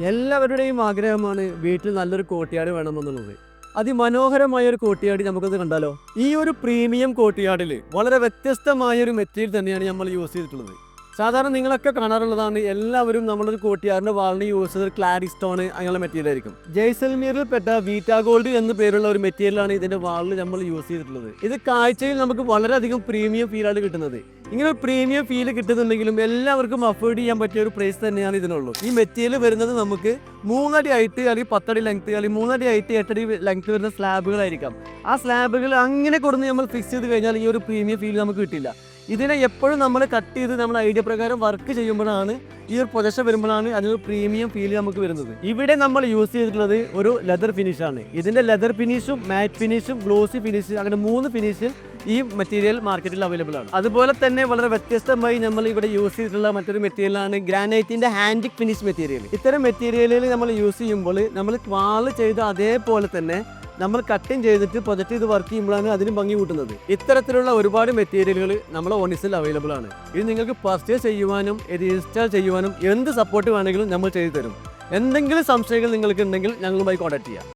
എല്ലാവരുടെയും ആഗ്രഹമാണ് വീട്ടിൽ നല്ലൊരു കോട്ടിയാട് വേണമെന്നുള്ളത്. അതിമനോഹരമായ ഒരു കോട്ടിയാടി നമുക്കത് കണ്ടാലോ. ഈ ഒരു പ്രീമിയം കോട്ടിയാടിൽ വളരെ വ്യത്യസ്തമായ ഒരു മെറ്റീരിയൽ തന്നെയാണ് നമ്മൾ യൂസ് ചെയ്തിട്ടുള്ളത്. സാധാരണ നിങ്ങളൊക്കെ കാണാറുള്ളതാണ്, എല്ലാവരും നമ്മളൊരു കോട്ടിയാടിന്റെ വാളിന് യൂസ് ചെയ്തത് ക്ലാരി സ്റ്റോൺ അങ്ങനെയുള്ള മെറ്റീരിയൽ ആയിരിക്കും. ജയ്സൽമീറിൽ പെട്ട വീറ്റാ ഗോൾഡ് എന്ന് പേരുള്ള ഒരു മെറ്റീരിയലാണ് ഇതിന്റെ വാളിൽ നമ്മൾ യൂസ് ചെയ്തിട്ടുള്ളത്. ഇത് കാഴ്ചയിൽ നമുക്ക് വളരെയധികം പ്രീമിയം ഫീലാണ് കിട്ടുന്നത്. ഇങ്ങനെ ഒരു പ്രീമിയം ഫീൽ കിട്ടുന്നുണ്ടെങ്കിലും എല്ലാവർക്കും അഫോർഡ് ചെയ്യാൻ പറ്റിയ ഒരു പ്രൈസ് തന്നെയാണ് ഇതിനുള്ളൂ. ഈ മെറ്റീരിയൽ വരുന്നത് നമുക്ക് 3 അടി ഹൈറ്റ് അല്ലെങ്കിൽ 10 അടി ലെങ്ത് അല്ലെങ്കിൽ 3 അടി ഹൈറ്റ് 8 അടി ലെങ്ത് വരുന്ന സ്ലാബുകളായിരിക്കാം. ആ സ്ലാബുകൾ അങ്ങനെ കൊടുന്ന് നമ്മൾ ഫിക്സ് ചെയ്ത് കഴിഞ്ഞാൽ ഈ ഒരു പ്രീമിയം ഫീൽ നമുക്ക് കിട്ടില്ല. ഇതിനെ എപ്പോഴും നമ്മൾ കട്ട് ചെയ്ത് നമ്മൾ ഐഡിയ പ്രകാരം വർക്ക് ചെയ്യുമ്പോഴാണ് ഈ ഒരു പ്രൊജക്ഷൻ വരുമ്പോഴാണ് അതിനൊരു പ്രീമിയം ഫീൽ നമുക്ക് വരുന്നത്. ഇവിടെ നമ്മൾ യൂസ് ചെയ്തിട്ടുള്ളത് ഒരു ലെതർ ഫിനിഷാണ്. ഇതിന്റെ ലെതർ ഫിനിഷും മാറ്റ് ഫിനിഷും ഗ്ലോസി ഫിനിഷ് അങ്ങനെ 3 ഫിനിഷ് ഈ മെറ്റീരിയൽ മാർക്കറ്റിൽ അവൈലബിൾ ആണ്. അതുപോലെ തന്നെ വളരെ വ്യത്യസ്തമായി നമ്മൾ ഇവിടെ യൂസ് ചെയ്തിട്ടുള്ള മറ്റൊരു മെറ്റീരിയലാണ് ഗ്രാനൈറ്റിന്റെ ഹാൻഡിക് ഫിനിഷ് മെറ്റീരിയൽ. ഇത്തരം മെറ്റീരിയലുകൾ നമ്മൾ യൂസ് ചെയ്യുമ്പോൾ നമ്മൾ വാള് ചെയ്ത അതേപോലെ തന്നെ നമ്മൾ കട്ടിങ് ചെയ്തിട്ട് പ്രൊജക്റ്റ് ചെയ്ത് വർക്ക് ചെയ്യുമ്പോഴാണ് അതിന് ഭംഗി കൂട്ടുന്നത്. ഇത്തരത്തിലുള്ള ഒരുപാട് മെറ്റീരിയലുകൾ നമ്മളെ ഓണിസിൽ അവൈലബിൾ ആണ്. ഇത് നിങ്ങൾക്ക് പർച്ചേസ് ചെയ്യുവാനും ഇത് ഇൻസ്റ്റാൾ ചെയ്യുവാനും എന്ത് സപ്പോർട്ട് വേണമെങ്കിലും നമ്മൾ ചെയ്തു തരും. എന്തെങ്കിലും സംശയങ്ങൾ നിങ്ങൾക്ക് ഉണ്ടെങ്കിൽ ഞങ്ങളുമായി കോൺടാക്ട് ചെയ്യാം.